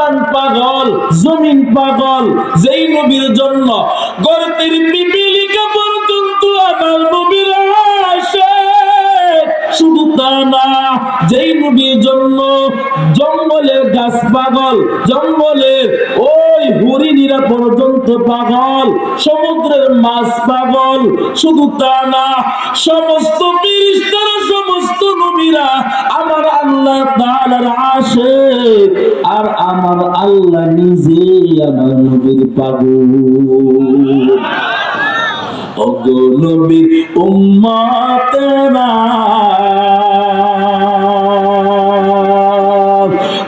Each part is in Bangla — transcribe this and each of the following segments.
আসমান পাগল, জমিন পাগল, যেই নবীর জন্য গর্তের পিপিলিকা পর্যন্ত আমার নবীর আশিক। শুধু তা না, যেই নবীর জন্য জঙ্গলের গাছ পাগল, জঙ্গলের ওই হরিণীরা পর্যন্ত পাগল, সমুদ্রের মাছ পাগল। শুধু তা না, সমস্ত ফেরেশতারা, সমস্ত নবীরা আমার আল্লাহ তাআলার আশিক, আর আমার আল্লাহ নিজে আমার নবীর পাগল। ওগো নবীর উম্মতেরা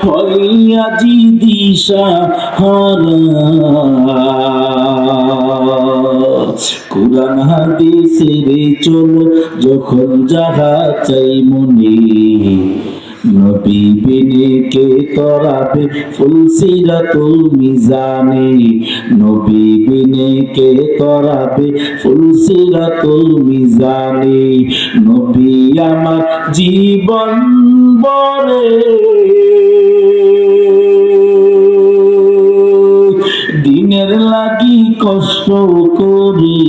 হইয়া জি দিশাহারা, কুরআন হাদিসের চলো যখন যাহা চাই মনে, নবী বিনে কে তরাবে ফুলসিরাতুল মিজানে, নবী বিনে কে তরাবে ফুলসিরাতুল মিজানে। নবী আমার জীবন বরে দিনের লাগি কষ্ট করি,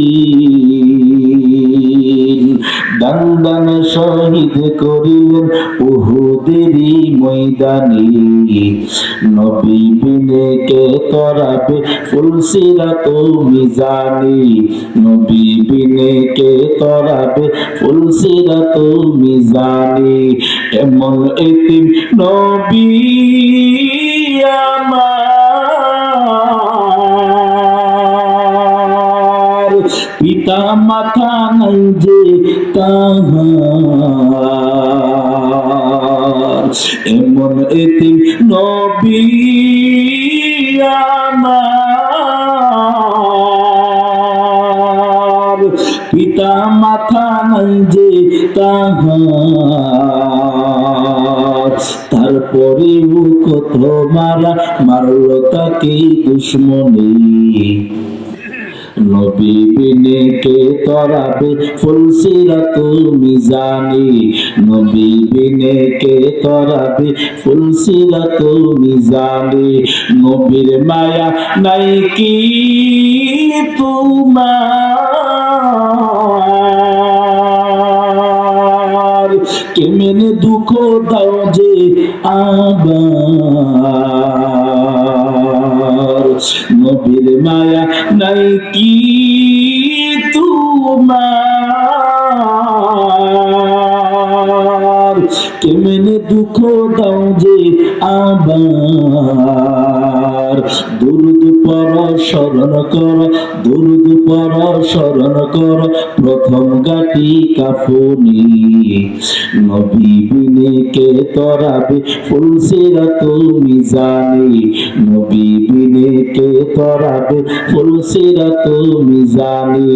দান দান শহীদ করিলেন উহুদেরই ময়দানে, নবী বিনে কে তরাবে ফুলসিরাতুল মিজানে, নবী বিনে কে তরাবে ফুলসিরাতুল মিজানে। এমন এতিম নবী আমার, পিতা মাতা নাই যে তাহার, এমন এতিম নবী আমার, পিতা মাতা নাই যে তাহার। তারপরেও কত মারা মারল তাকে দুশ্মনে, নবী বিনে কে তরাবে ফুলসিরাতুল মিজানে, নবী বিনে কে তরাবে ফুলসিরাতুল মিজানে। নবীর মায়া নাই কি তোমার, কেমনে দুঃখ দাও যে আবার, নবীর মায়া নাই কি তোমার, কেমনে দুঃখ দাও যে আবার। দুরুদ পড় স্মরণ কর, দুরুদ পড় স্মরণ কর প্রথম গাটি কাফনি, নবী বিনে কে তরাবে ফুলসিরাতুল মিজানে, নবী বিনে কে তরাবে ফুলসিরাতুল মিজানে।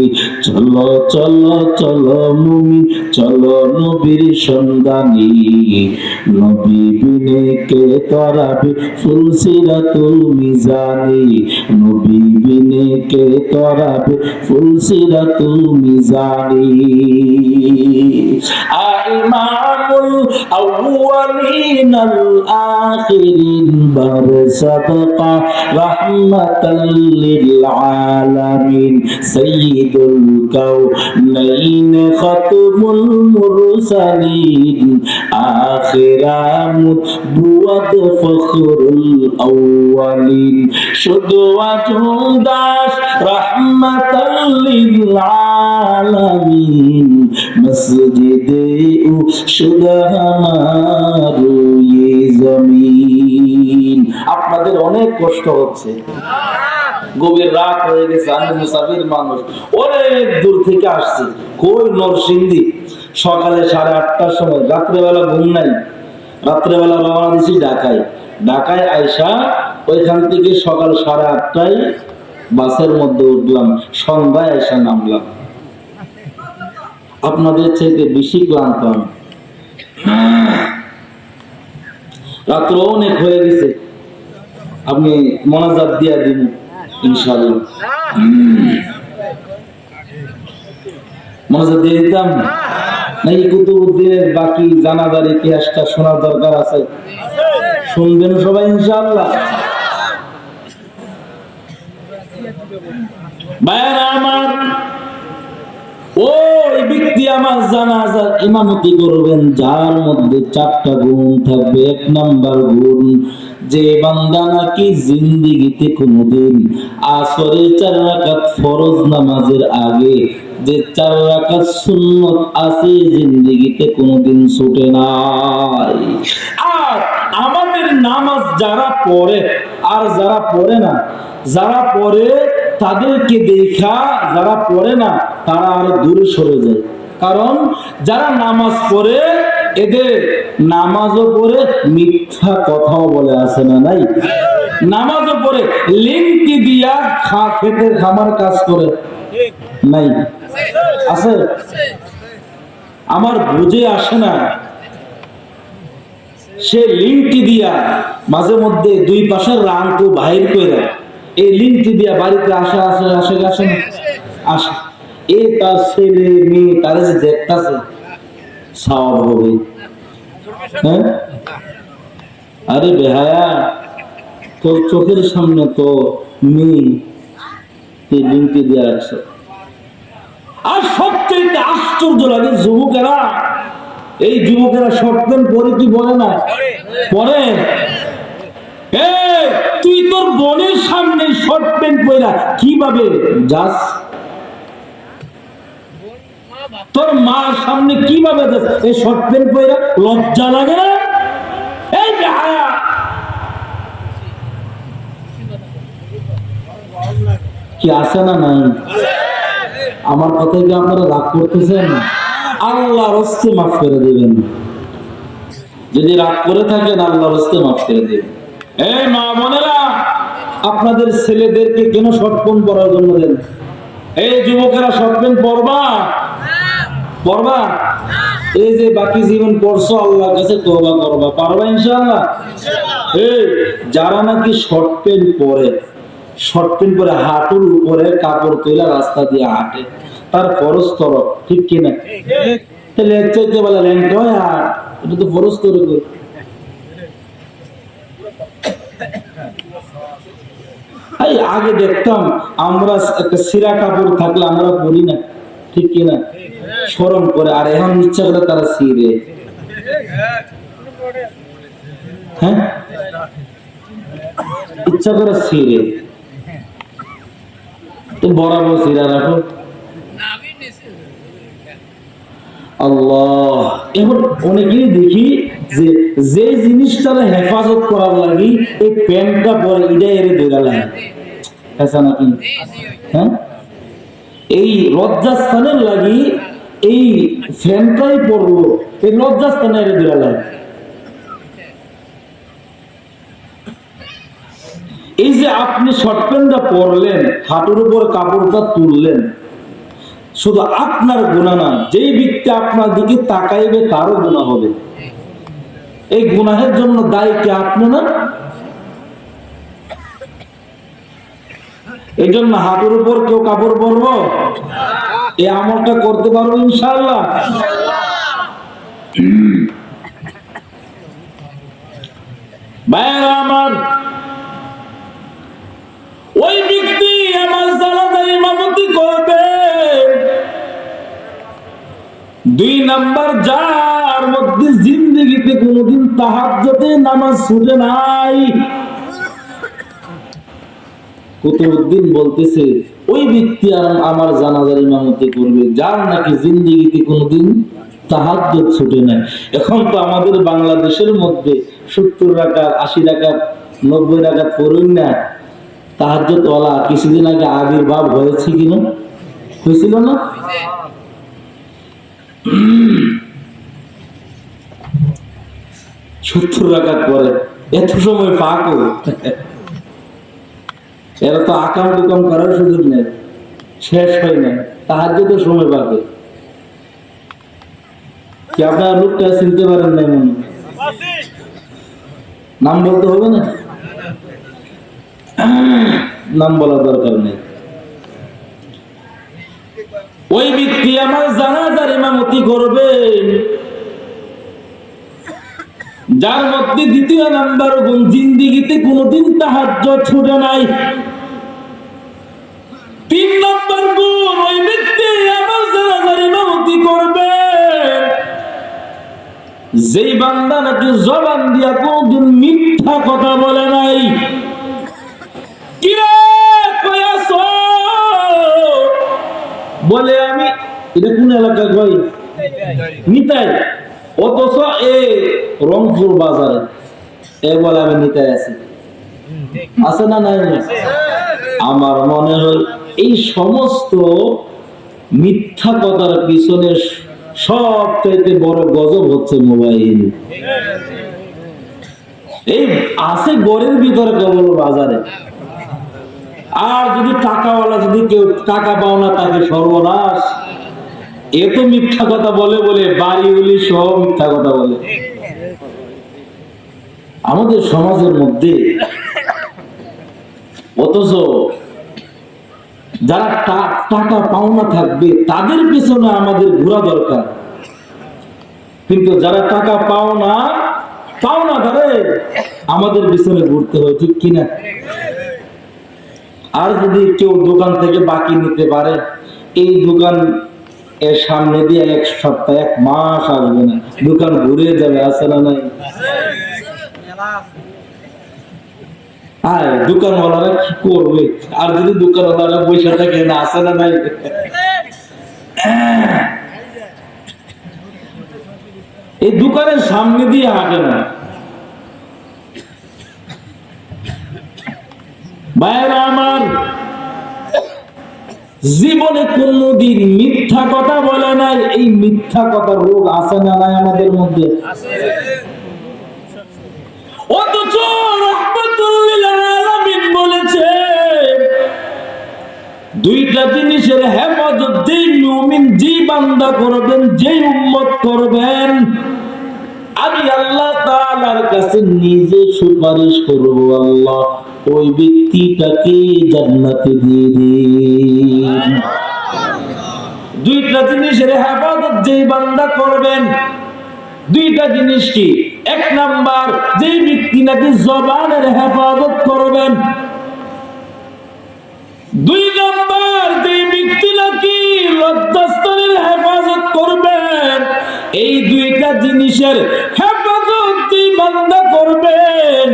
চলো চলো চলো মুমিন চলো নবীর সন্ধানে, নবী বিনে কে তরাবে ফুলসিরাতুল মিজানে, নবী বিনে কে তরাবে ফুলসিরাতুল মিজানে। ইমামুল আউয়ালিন আল আখিরিন বারসাদকা রাহমাতাল লিল আলামিন, সাইয়্যিদুল কাউনাইন খাতমুল মুরসালিন, আখিরামুত বুয়াদ ফখরুল আউয়ালিন, শুধু আজুদাস রাহমাতাল লিল আলামিন, মসজিদে শুধু আমার ये জমিন। আপনাদের অনেক কষ্ট হচ্ছে, গভীর রাত হয়ে গেছে, আমি মুসাফির মানুষ, অনেক দূর থেকে আসছি, কই নরসিংদী, সকালে 8:30টার সময়, রাত্রেবেলা ঘুম নাই, রাত্রেবেলা রওনা দিছি ঢাকায়, ঢাকায় আইসা ওইখান থেকে সকাল 8:30টায় বাসের মধ্যে উঠলাম, সন্ধ্যায় আইসা নামলাম। আপনাদের চাইতে বেশি ক্লান্ত আমি, রাত্র অনেক হয়ে গেছে, আপনি মোনাজাত দিয়া দিন ইনশাআল্লাহ। মোনাজাত দিয়ে দিতাম নাকি কুতুবউদ্দিনের বাকি জানাজার ইতিহাসটা শোনার দরকার আছে? শুনবেন সবাই ইনশাআল্লাহ। ভাইরা আমার, ওই ব্যক্তি আমার জানাজার ইমামতি করবেন যার মধ্যে 4টা গুণ থাকবে। 1 নাম্বার গুণ, যে বান্দা নাকি জিন্দেগিতে কোনোদিন আসরের 4 রাকাত ফরজ নামাজের আগে যে 4 রাকাত সুন্নত আছে জিন্দেগিতে কোনোদিন ছুটে নাই। আর আমাদের নামাজ যারা পড়ে আর যারা পড়ে না, যারা পড়ে তাদেরকে দেখা যারা পড়ে না তারা আরো দূরে সরে যায়। কারণ যারা নামাজ পড়ে এদের নামাজও পড়ে মিথ্যা কথাও বলে, আসে না নাই? নামাজও পড়ে লিঙ্কি দিয়া খেতের খামার কাজ করে নাই? আছে? আমার বুঝে আসে না, সে লিঙ্কি দিয়া মাঝে মধ্যে 2 পাশের রাংকু বাহির করে এই লিঙ্কটি দিয়া বাড়িতে আসে না আসে। এ তার ছেলে মেয়ে তারা যে দেখতেছে সওয়াব হবে। হ্যাঁ, আরে বেহায়া, তোর চোখের সামনে তো মেয়ে এই লিঙ্কটি দিয়ে রাখছে। আর সবচেয়ে আশ্চর্য লাগে যুবকেরা, এই যুবকেরা শর্ট প্যান্ট পরে কি বলে না? পরে তুই তোর বোনের সামনে শর্ট প্যান্ট পরা কিভাবে যাস? তোর মার সামনে কিভাবে যাস এই শর্ট প্যান্ট পরা? লজ্জা লাগে না? এই বেহায়া, কি আছে না নাই? আমার কথায় কি আপনারা রাগ করতেছেন? আল্লাহর হস্তে মাফ করে দেবেন। যদি রাগ করে থাকেন আল্লাহর হস্তে মাফ করে দেবেন। এই মা বোনেরা, আপনাদের ছেলেদেরকে কেন শর্ট প্যান্ট পরার জন্য দেন? এই যুবকেরা শর্ট প্যান্ট পরবা? এই যে বাকি জীবন পড়ছো আল্লাহর কাছে তওবা করবা, পারবা ইনশাআল্লাহ? এই যারা নাকি শর্ট প্যান্ট পরে হাঁটুর উপরে কাপড় তুলে রাস্তা দিয়ে হাঁটে, তার ফরজ তরফ, ঠিক কিনা? তাহলে চাইতে বলে ল্যাংটা হয়, আর এটা তো ফরজ তরফ। আগে দেখতাম আমরা একটা সিরা কাপড় থাকলে আমরা পরি না, ঠিক কিনা? শরম করে। আর এখন ইচ্ছা করে তারা ছিঁড়ে। হ্যাঁ, ইচ্ছা করে ছিঁড়ে। তো বরাবর সিরা রাখো। আল্লাহ, এখন অনেকেই দেখি যে জিনিসটা হেফাজত করার লাগি এই প্যান্টটা পরে এটা এরে ধরে লাগে, নাকি? হ্যাঁ, এই লজ্জাস্থানের লাগি এই ফ্যানটাই পরলো, এই লজ্জাস্থানে এরে ধরে লাগে। এই যে আপনি শর্ট প্যান্টটা পরলেন, হাঁটুর উপর কাপড়টা তুললেন, শুধু আপনার গুনাহ না, যেই ব্যক্তি আপনার দিকে তাকাইবে তারও গুনাহ হবে। এই গুনাহের জন্য দায়ী কি আপনি না? এই জন্য হাতের উপর কেউ কাপড় পরবো, এই আমলটা করতে পারবো ইনশাআল্লাহ। ভাইরা আমার, ওই ব্যক্তি আমার জানাজার ইমামতি করবে। 2 নাম্বার, যার মধ্যে জিন্দেগিতে কোনোদিন তাহাজ্জুদে নামাজ ছুটে নাই। কুতুবউদ্দিন বলতেছে ওই ব্যক্তি আমার জানাজার ইমামতি করবে যার নাকি জিন্দেগিতে কোনোদিন তাহাজ্জুদ ছুটে নাই। এখন তো আমাদের বাংলাদেশের মধ্যে 70 রাকাত, 80 রাকাত, 90 রাকাত পড়ুন না তাহাজ্জুদ ওয়ালা কিছুদিন আগে আবির্ভাব হয়েছে কিনা? হয়েছিল না? 70 রাকাত পরে এত সময় পাকো, এরা তো আকাম টুকাম করার সুযোগ নেই, শেষ হয় না, তাহাজ্জুদের সময় পাবে। কি আপনার লোকটা চিনতে পারেন না? মনে নাম বলতে হবে না, নাম বলার দরকার নেই। ওই ব্যক্তি আমার জানাজার ইমামতি করবেন যার মধ্যে 2 নাম্বার গুণ, জিন্দেগিতে কোনোদিন তাহাজ্জুদ ছুটে নাই। নম্বর গুণ, ওই ব্যক্তি আমার জানাজার ইমামতি করবে যেই বান্দা নাকি জবান দিয়া কোনদিন মিথ্যা কথা বলে নাই। কিরে কই আছো? বলে আমি এটা কোন এলাকা কই নিতাই, অথচ এ রংপুর বাজারে এ বলে আমি নিতাই আছি। আছে না নাই? আমার মনে হয় এই সমস্ত মিথ্যা কথার পিছনে সবচাইতে বড় গজব হচ্ছে মোবাইল। এই আছে গড়ের ভিতরে কেবল বাজারে, আর যদি টাকাওয়ালা যদি কেউ টাকা পাও না তাকে সর্বনাশ। এত মিথ্যা কথা বলে বলে বাড়িগুলি সব মিথ্যা কথা বলে। আমাদের সমাজের মধ্যে অথচ যারা টাকা পাওনা থাকবে তাদের পিছনে আমাদের ঘোরা দরকার, কিন্তু যারা টাকা পাওনা ধরে আমাদের পিছনে ঘুরতে হয়, ঠিক কিনা? আর যদি কেউ দোকান থেকে বাকি নিতে পারে, এই দোকান এর সামনে দিয়ে এক সপ্তাহ এক মাস আসবে না, দোকান ঘুরে যাবে। আছে না নাই? দোকানওয়ালারা কি করবে? আর যদি দোকানওয়ালারা পয়সা থাকে না, আছে না নাই? এই দোকানের সামনে দিয়ে হাঁটে না। ভাইরা আমার, জীবনে কোনদিন মিথ্যা কথা বলে নাই। এই মিথ্যা কথার রোগ আছে না নাই আমাদের মধ্যে? অথচ রাহমাতুল লিল আলামিন বলেছে দুইটা জিনিসের হেফাজত যেই মুমিন, যেই বান্দা করবেন, যেই উম্মত করবেন, আমি আল্লাহ তাআলার কাছে নিজে সুপারিশ করব, আল্লাহ ওই ব্যক্তিটাকে জান্নাতে দিয়ে দিন। দুইটা জিনিসের হেফাজত যেই বান্দা করবেন, দুইটা জিনিস কি? এক নাম্বার, যেই ব্যক্তি নাকি জবানের হেফাজত করবেন। দুই নাম্বার, যেই ব্যক্তি নাকি লজ্জাস্থানের হেফাজত করবেন। এই দুইটা জিনিসের হেফাজত যেই বান্দা করবেন,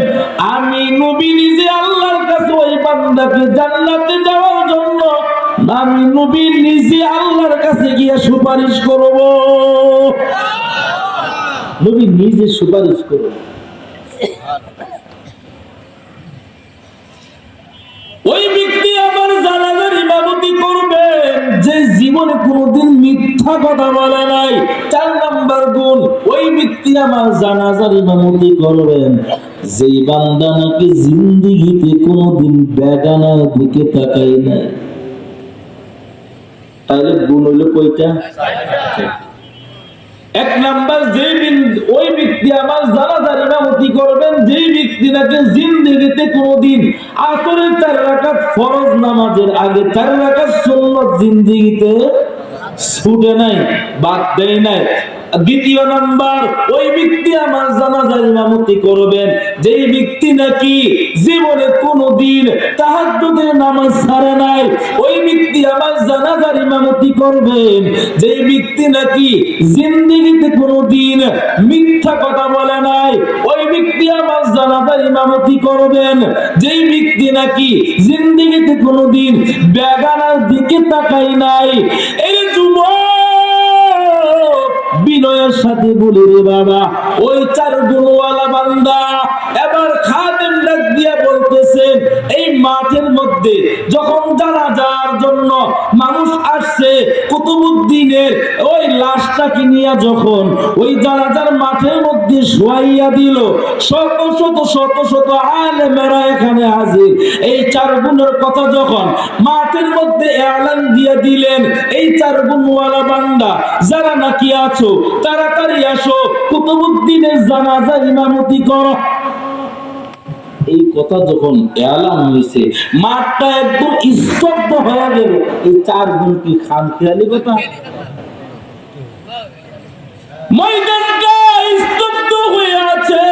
আমি নবী নিজে আল্লাহর কাছে ওই বান্দাকে জান্নাতে যাওয়ার জন্য আমি নবী নিজে আল্লাহর কাছে গিয়ে সুপারিশ করব। নবী নিজে সুপারিশ করব। ওই ব্যক্তি আমার জানাজার ইমামতি করবেন যে জীবনে কোনোদিন মিথ্যা কথা বলে নাই। 4 নাম্বার গুণ, ওই ব্যক্তি আমার জানাজার ইমামতি করবেন যেই বান্দা নাকি জিন্দেগিতে কোনোদিন বেগানার দিকে তাকায় নাই। তাহলে গুণ হইল কয়টা? 1 নাম্বার, ওই ব্যক্তি আমার জানাজার ইমামতি করবেন যেই ব্যক্তি নাকি জিন্দেগিতে কোনোদিন আসরের 4 রাকাত ফরজ নামাজের আগে 4 রাকাত সুন্নাত জিন্দেগিতে ছুটে নাই, বাদ দেয় নাই। 2 নাম্বার, ওই ব্যক্তি আমার জানাজার ইমামতি করবেন যেই ব্যক্তি নাকি জীবনে কোনোদিন তাহাজ্জুদের নামাজ ছাড়ে নাই। ওই ব্যক্তি আমার জানাজার ইমামতি করবেন যেই ব্যক্তি নাকি জিন্দেগিতে কোনোদিন মিথ্যা কথা বলে নাই। ওই ব্যক্তি আমার জানাজার ইমামতি করবেন যেই ব্যক্তি নাকি জিন্দেগিতে কোনোদিন বেগানার দিকে তাকায় নাই। এই যুবক বিনয়ের সাথে বলি রে বাবা, ওই 4 গুণওয়ালা বান্দা এবার খাদেম ডাক দিয়া বলতেছেন, এই মাঠের মধ্যে যখন জানাজার জন্য মানুষ আসছে, কুতুবউদ্দিনের ওই লাশটাকে নিয়ে যখন ওই জানাজার মাঠের মধ্যে শোয়াইয়া দিল, শত শত শত শত আলেমেরা এখানে হাজির। এই 4 গুণের কথা যখন মাঠের মধ্যে এলান দিয়ে দিলেন, এই 4 গুণওয়ালা বান্দা যারা নাকি আছো তাড়াতাড়ি আসো, কুতুবউদ্দিনের জানাজা ইমামতি করো। এই কথা যখন এলান হয়েছে, মাঠটা একদম স্তব্ধ হয়ে গেল। এই 4 গুণ কি খামখেয়ালি কথা? ময়দানটা স্তব্ধ হয়ে আছে,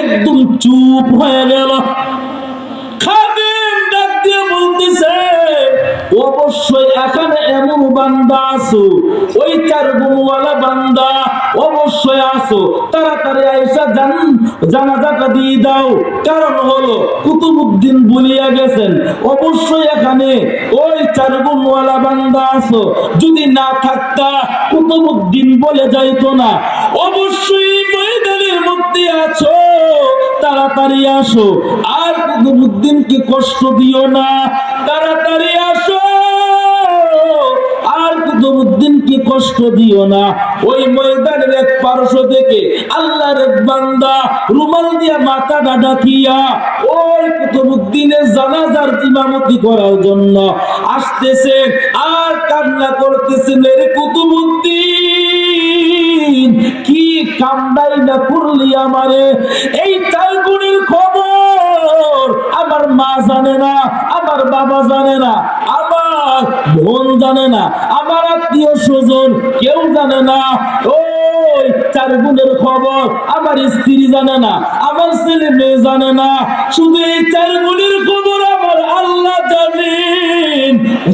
একদম চুপ হয়ে গেল। খাদেম ডাক দিয়ে বলতেছে, অবশ্যই এখানে এমন বান্দা আছো, ওই 4 গুণওয়ালা বান্দা অবশ্যই আছো, তাড়াতাড়ি আয়েশা জানাজাটা দিয়ে দাও। কারণ হলো কুতুবউদ্দিন বলিয়া গেছেন অবশ্যই এখানে ওই 4 গুণওয়ালা বান্দা আছো, যদি না থাকতা কুতুবউদ্দিন বলে যাইতো না। অবশ্যই ময়দানের মধ্যে আছো, তাড়াতাড়ি আসো, আর কুতুবউদ্দিনকে কষ্ট দিও না, তাড়াতাড়ি আসো, আর কুতুবউদ্দিনকে কষ্ট দিও না। ওই ময়দানের এক পার্শ্ব থেকে আল্লাহর এক বান্দা রুমাল দিয়া মাথাটা ঢাকিয়া ওই কুতুবউদ্দিনের জানাজার ইমামতি করার জন্য আসতেছে, আর কান্না করতেছেন, রে কুতুবউদ্দিন কি কামড়াই না করলি আমারে, এই 4 গুণের খবর আমার মা জানে না, আমার বাবা জানে না, আমার বোন জানে না, আমার আত্মীয় স্বজন কেউ জানে না, ওই 4 গুণের খবর আমার স্ত্রী জানে না, আমার ছেলে মেয়ে জানে না, শুধু এই 4 গুণের খবর আমার আল্লাহ জানেন।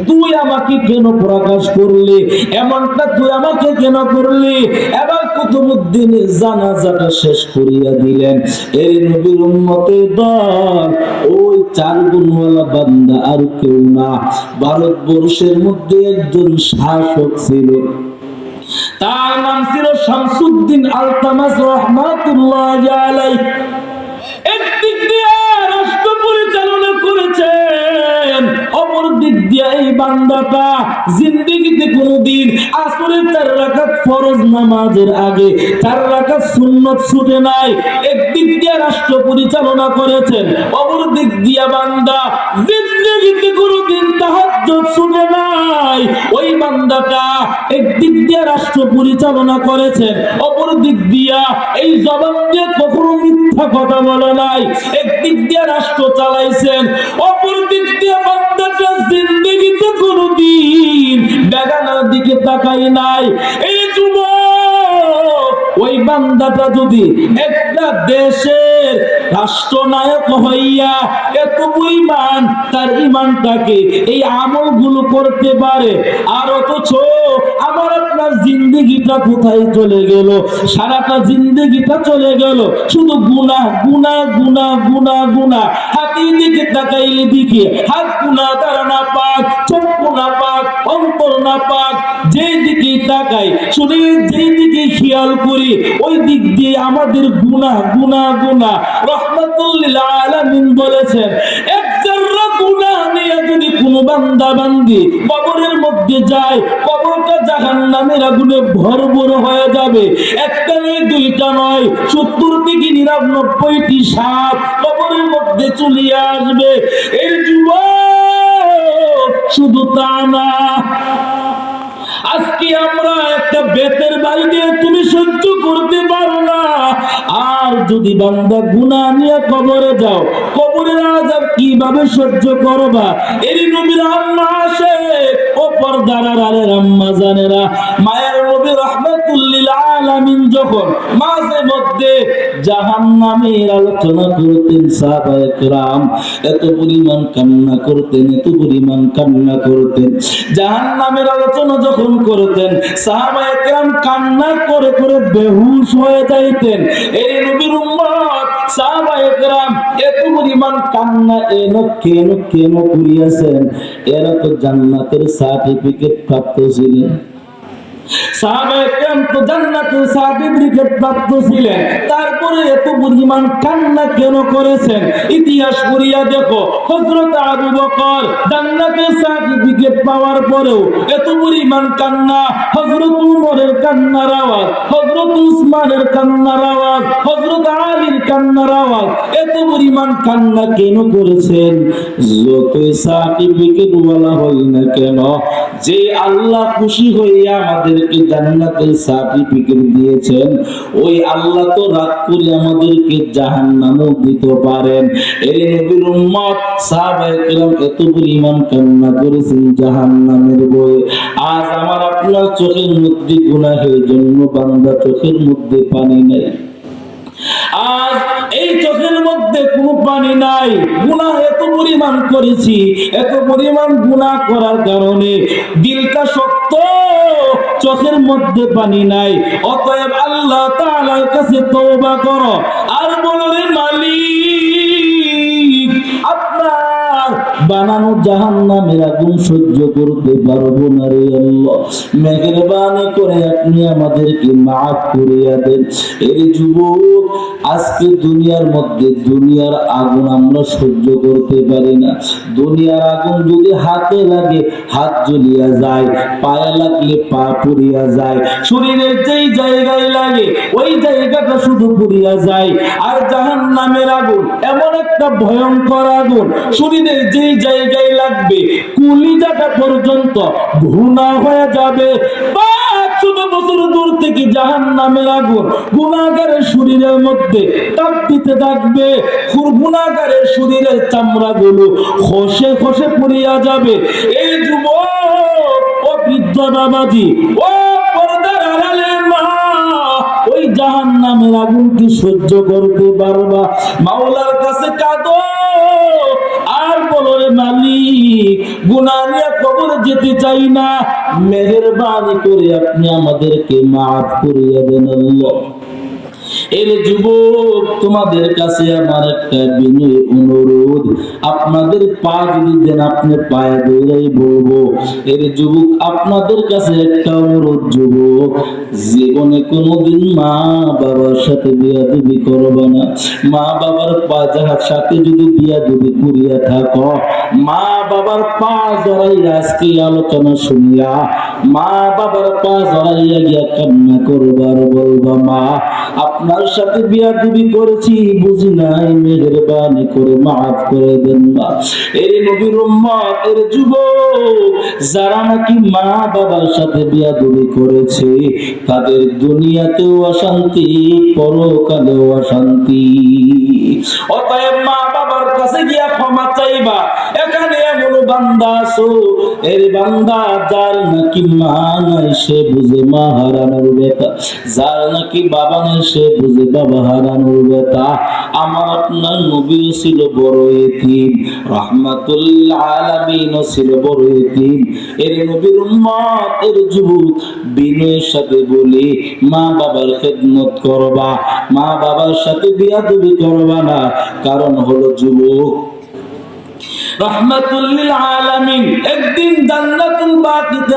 তুই আমাকে কেন প্রকাশ করলি, এমনটা তুই আমাকে কেন করলি? এবার কুতুবউদ্দিনের জানাজাটা শেষ করিয়া দিলেন। এই নবীর উম্মতের দল ওই 4 গুণওয়ালা বান্দা আর কেউ না, ভারতবর্ষের মধ্যে একজন শাসক ছিল, তার নাম ছিল শামসুদ্দিন আলতামাস রহমাতুল্লাহি আলাইহি। একদিক দিয়ে রাষ্ট্র পরিচালনা করেছেন, অপর দিক দিয়ে এই বান্দাটা জিন্দেগিতে কোনোদিন আসরের 4 রাকাত ফরজ নামাজের আগে 4 রাকাত সুন্নত ছুটে নাই। একদিক দিয়ে রাষ্ট্র পরিচালনা করেছেন, অপর দিক দিয়ে বান্দা জিন্দেগিতে কোনোদিন তাহাজ্জুদ ছুটে নাই। ওই বান্দাটা একদিক দিয়ে রাষ্ট্র পরিচালনা করেছেন, অপর দিক দিয়া এই জবান দিয়ে কখনো মিথ্যা কথা বলে নাই। একদিক দিয়ে রাষ্ট্র চালাইছেন, অপর দিক দিয়ে বান্দাটা জিন্দেগিতে কোনোদিন বেগানার দিকে তাকাই নাই। এই যুবক, ওই বান্দাটা যদি একটা দেশের রাষ্ট্রনায়ক হইয়া এত পরিমাণ তার ইমানটাকে এই আমলগুলো করতে পারে, আর অথচ আমার আপনার জিন্দেগিটা কোথায় চলে গেল? সারাটা জিন্দেগিটা চলে গেল শুধু গুনাহ গুনাহ গুনাহ গুনাহ গুনাহ। হাতের দিকে তাকাইলে দেখি হাত গুনাহ, তারা না পাক, চোখ না পাক, অন্তর না পাক, যেই দিকে তাকাই শুনে যেই দিকে খেয়াল করি ওই দিক দিয়ে আমাদের গুনাহ গুনাহ গুনাহ। রাহমাতুল্লিল আলামিন বলেছেন, এক যারা গুনাহ নিয়ে যদি কোনো বান্দা বান্দি কবরের মধ্যে যায়, কবরটা জাহান্নামের আগুনে ভরপুর হয়ে যাবে। একটা নয়, দুইটা নয়, 70 থেকে 99টি সাপ কবরের মধ্যে চলিয়ে আসবে। এই যুবক, শুধু তা না, আজকে আমরা একটা বেতের বাড়ি দিয়ে তুমি সহ্য করতে পারো না, আর যদি বান্দা গুনাহ নিয়ে কবরে যাও, কবরের আযাব কিভাবে সহ্য করবা? এর নবীর আম্মা আসে, ও পর্দার আড়ালের আম্মা জানেরা, মায়ের নবী রাহমাতুল্লিল আলামিন যখন মাঝে মধ্যে জাহান্নামের আলোচনা করতেন, সাহাবায়ে কেরাম এত পরিমাণ কান্না করতেন, এত পরিমাণ কান্না করতেন। জাহান্নামের আলোচনা যখন করতেন, সাহাবায়ে কেরাম কান্না করে করে বেহুশ হয়ে যাইতেন। এই নবীর উম্মত সাহাবায়ে কেরাম এত পরিমাণ কান্না কেন কেন করিয়াছেন? এরা তো জান্নাতের সার্টিফিকেট প্রাপ্ত ছিলেন, সাহাবায়ে কেরাম তো জান্নাতের সার্টিফিকেট প্রাপ্ত ছিলেন, তারপরে এত পরিমাণ কান্না কেন করেছেন? ইতিহাস পড়িয়া দেখো, হযরত আবু বকর জান্নাতের সার্টিফিকেট পাওয়ার পরেও এত পরিমাণ কান্না, হযরত উমরের কান্নার আওয়াজ, হযরত উসমানের কান্নার আওয়াজ, হযরত আলীর কান্নার আওয়াজ, এত পরিমাণ কান্না কেন করেছেন? যতই সার্টিফিকেট ওয়ালা হই না কেন, যে আল্লাহ খুশি হইয়া আমাদেরকে জান্নাতের সার্টিফিকেট দিয়েছেন, ওই আল্লাহ তো রাগ করে আমাদেরকে জাহান্নামও দিতে পারেন। এই নবীর উম্মত সাহাবায়ে কেরাম এত পরিমাণ কান্না করেছেন জাহান্নামের ভয়ে। আজ আমার আপনার চোখের মধ্যে গুনাহের জন্য বান্দা চোখের মধ্যে পানি নাই। আজ এই চোখের মধ্যে কোনো পানি নাই, গুনাহ এত পরিমাণ করেছি, এত পরিমাণ গুনাহ করার কারণে দিলটা শক্ত, চোখের মধ্যে পানি নাই। অতএব আল্লাহ তাআলার কাছে তওবা করো আর বলো, রে মালিক, আপনার বানানো জাহান্নামের আগুন সহ্য করতে পারবো না রে আল্লাহ, মেহেরবানি করে আপনি আমাদেরকে মাফ করিয়া দেন। এর যুবক, আজকে দুনিয়ার মধ্যে দুনিয়ার আগুন আমরা সহ্য করতে পারি না। দুনিয়ার আগুন যদি হাতে লাগে হাত জ্বলিয়া যায়, পায়ে লাগলে পা পুড়িয়া যায়, শরীরের যেই জায়গায় লাগে ওই জায়গাটা শুধু পুড়িয়া যায়। আর জাহান্নামের আগুন এমন একটা ভয়ঙ্কর আগুন, শরীরের যেই জায়গায় লাগবে কলিজাটা পর্যন্ত ঘুণা হয়ে যাবে। 500 বছর দূর থেকে জাহান্নামের আগুন গুনাহগারের শরীরের মধ্যে তাপ দিতে থাকবে, গুনাহগারের শরীরের চামড়াগুলো খসে খসে পুড়িয়া যাবে। এই যুবক, ও বৃদ্ধ বাবাজি, ও পর্দার আড়ালের মা, ওই জাহান্নামের আগুন কি সহ্য করতে পারবা? মাওলার কাছে কাঁদো আর বলো, রে মালিক, গুনাহ নিয়ে কবরে যেতে চাই না, মেহেরবানি করে আপনি আমাদেরকে মাফ করিয়া দেন আল্লাহ। এর যুবক, তোমাদের কাছে আমার একটা বিনয় অনুরোধ, আপনাদের পা যদি দেন আপনি পায়ে ধরেই বলবো। এর যুবক, আপনাদের কাছে একটা অনুরোধ, যুবক, জীবনে কোনোদিন মা বাবার সাথে বিয়াদবি করবে না। মা বাবার পা যাহার সাথে যদি বিয়াদবি করিয়া থাকো, মা বাবার পা জড়াইয়া আজকে আলোচনা শুনিয়া মা বাবার পা জড়াইয়া গিয়া কান্না করবার বলবা, মা আপনার সাথে বিয়াদবি করেছি, বুঝি নাই, মেহেরবানি করে মাফ করে দেন মা। এর নবীর উম্মত, এর যুবক, যারা নাকি মা বাবার সাথে বিয়াদবি করেছে তাদের দুনিয়াতেও অশান্তি, পরকালেও অশান্তি। অতএব মা বাবার কাছে গিয়া ক্ষমা চাইবা। এখানে এমন বান্দা আছো, এর বান্দা যার নাকি মা নাই সে বুঝে মা হারানোর ব্যথা, যার নাকি বাবা নাই সে বুঝে বাবা হারানোর ব্যথা। আমার আপনার নবী ছিল বড় এতিম, রাহমাতুল আলামিন ছিল বড় এতিম। এর নবীর উম্মত, এর যুবক, বিনয়ের সাথে বলি, মা বাবার খেদমত করবা, মা বাবার সাথে বিয়াদবি করবা না। কারণ হলো যুবক, রাহমাতুল লিল আলামিন একদিন জান্নাতুল বাকিতে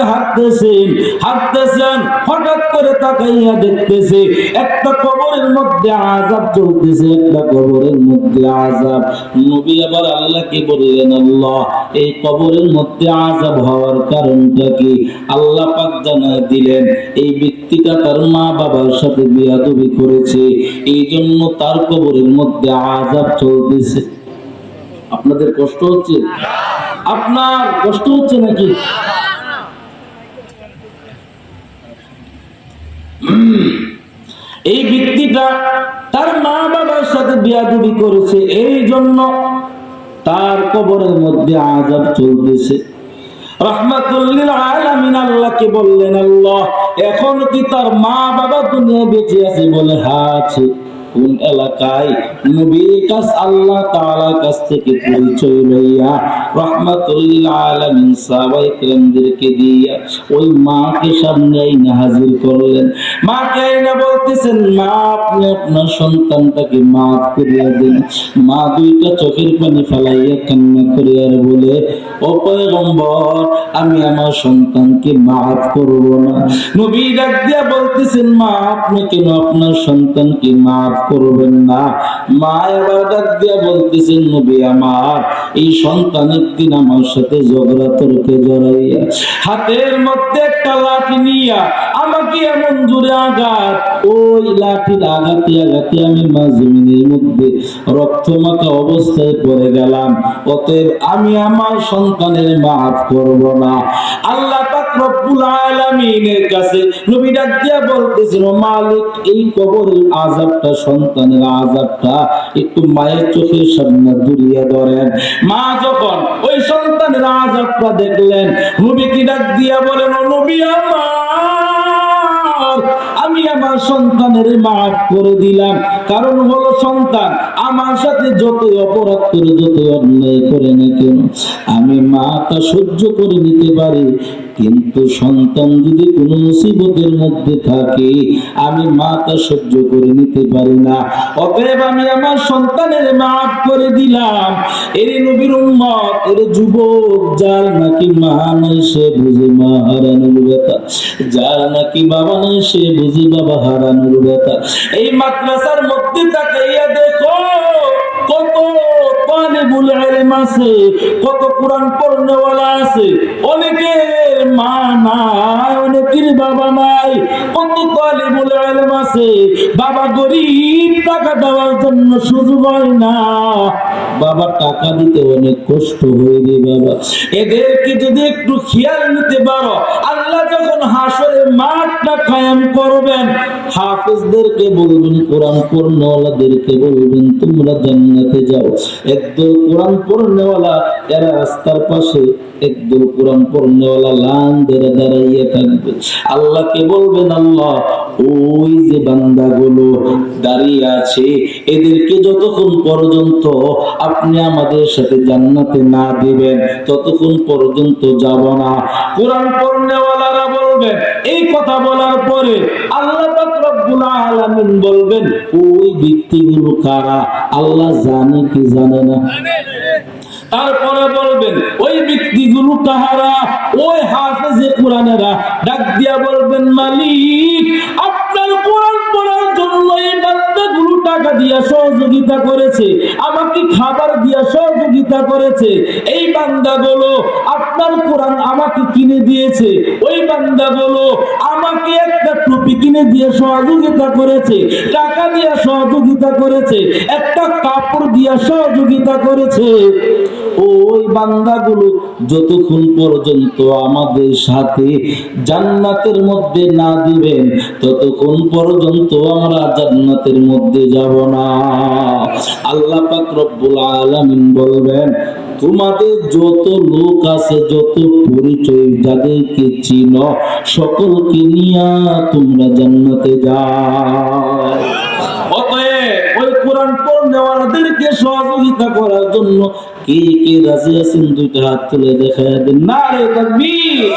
হাঁটতেছেন, হঠাৎ করে তাকাইয়া দেখতেছে একটা কবরের মধ্যে আযাব চলতেছে, একটা কবরের মধ্যে আযাব। নবী আবার আল্লাহকে বললেন, আল্লাহ, এই কবরের মধ্যে আযাব হওয়ার কারণটা কি? আল্লাহ পাক জানায় দিলেন, এই ব্যক্তিটা তার মা বাবার সাথে বিয়াদবি করেছে, এই জন্য তার কবরের মধ্যে আযাব চলতেছে। আপনাদের কষ্ট হচ্ছে? আপনার কষ্ট হচ্ছে নাকি? এই ব্যক্তিটা তার মা বাবার সাথে বিয়াদবি করেছে, এই জন্য তার কবরের মধ্যে আযাব চলতেছে। রাহমাতুল লিল আলামিন আল্লাহকে বললেন, আল্লাহ, এখন কি তার মা বাবা দুনিয়ায় বেঁচে আছে? বলে, হ্যাঁ আছে। কোন এলাকায়? নবীর কাছে আল্লাহ তাআলার কাছ থেকে পরিচয় লইয়া রাহমাতুল লিল আলামিন সাহাবায়ে কেরামদেরকে দিয়া ওই মাকে সামনে আইনা হাজির করলেন। মাকে আইনা বলতেছেন, মা, আপনি আপনার সন্তানটাকে মাফ করিয়া দেন। মা দুইটা চোখের পানি ফেলাইয়া কান্না করিয়া বলে, ও পয়গম্বর, আমি আমার সন্তানকে মাফ করব না। নবী ডাক দিয়া বলতেছেন, মা, আপনি কেন আপনার সন্তানকে মাফ করবেন না? মা এবার ডাক দিয়া বলতেছেন, নবী আমার, এই সন্তান একদিন আমার সাথে ঝগড়া তর্কে জড়াইয়া হাতের মধ্যে একটা লাঠি নিয়া আমাকে এমন জোরে আঘাত, ওই লাঠির আঘাতে আঘাতে আমি জমিনের মধ্যে রক্তমাখা অবস্থায় পড়ে গেলাম। অতএব আমি আমার সন্তানের মাফ করব না। আল্লাহ পাক রব্বুল আলামিনের কাছে নবী ডাক দিয়া বলতেছেন, মালিক, এই কবরের আযাবটা, সন্তানের আযাবটা একটু মায়ের চোখের সামনে দুলিয়ে ধরেন। মা যখন ওই সন্তানের আযাবটা দেখলেন, নবী কি ডাক দিয়া বলেন, ও নবী আমার, আমি আমার সন্তানের মাফ করে দিলাম। কারণ হলো সন্তান আমার সাথে যত অপরাধ করে, যত অন্যায় করে না কেন, আমি মা তা সহ্য করে নিতে পারি, কিন্তু সন্তান যদি কোনো মুসিবতের মধ্যে থাকে, আমি মা তা সহ্য করে নিতে পারি না। অতএব আমি আমার সন্তানের মাফ করে দিলাম। এর নবীর উম্মত, এর যুবক, যার নাকি মা নাই সে বুঝে মা হারানোর ব্যথা, যার নাকি বাবা নাই সে বুঝে বাবা হারানোর ব্যথা। এই মাদ্রাসার মধ্যে তাকাইয়া দেখো কত তালিবুল ইলম আছে, কত কোরআন পড়নেওয়ালা আছে, অনেকের মা নাই, অনেকের বাবা নাই। কত তালিবুল ইলম আছে, বাবা গরিব, টাকা দেওয়ার জন্য সুযোগ হয় না, বাবা টাকা দিতে অনেক কষ্ট হয়ে রে বাবা। এদেরকে যদি একটু খেয়াল নিতে পারো, আল্লাহ যখন হাসরে মাঠটা কায়েম করবেন, হাফেজদেরকে বলবেন, কোরআন পড়নেওয়ালাদেরকে বলবেন, তোমরা জান্নাতে যাও। একদল কোরআন পড়নেওয়ালা এরা রাস্তার পাশে, একদল কোরআন পড়নেওয়ালা লাইন ধরে দাঁড়াইয়া থাকবে। আল্লাহকে বলবেন, আল্লাহ ওই যে বান্দাগুলো দাঁড়িয়ে আছে, এদেরকে যতক্ষণ পর্যন্ত আপনি আমাদের সাথে জান্নাতে না দিবেন, ততক্ষণ পর্যন্ত যাব না। কোরআন পড়নেওয়ালারা বলবেন, এই কথা বলার পরে আল্লাহ পাক রব্বুল আলামিন বলবেন, ওই ব্যক্তিগুলো কারা? আল্লাহ জানে কি জানে না? তারপরে বলবেন, ওই ব্যক্তিগুলো কাহারা? ওই হাফেজে কোরআনেরা ডাক দিয়া বলবেন, মালিক আপনার কোরআন পড়ার জন্য এই বান্দাগুলো টাকা দিয়া সহযোগিতা করেছে, আমাকে খাবার দিয়া সহযোগিতা করেছে। এই বান্দাগুলো আপনার কোরআন আমাকে কিনে দিয়েছে, ওই বান্দাগুলো আমাকে একটা টুপি কিনে দিয়ে সহযোগিতা করেছে, টাকা দিয়া সহযোগিতা করেছে, একটা কাপড় দিয়া সহযোগিতা করেছে। ওই বান্দাগুলো যতক্ষণ পর্যন্ত আমাদের সাথে জান্নাতের মধ্যে না দিবেন, ততক্ষণ পর্যন্ত আমরা জান্নাতের মধ্যে যাব না। আল্লাহ পাক রব্বুল আলামিন বলবেন, তোমাদের যত লোক আছে, যত পরিচয়, যাদেরকে চিনো, সকলকে নিয়ে তোমরা জান্নাতে যাও। অতএব ওই কোরআন পড়নেওয়ালাদেরকে সহযোগিতা করার জন্য কে কে রাজি আছেন? দুইটা হাত তুলে দেখা দেন। নারে তাকবীর।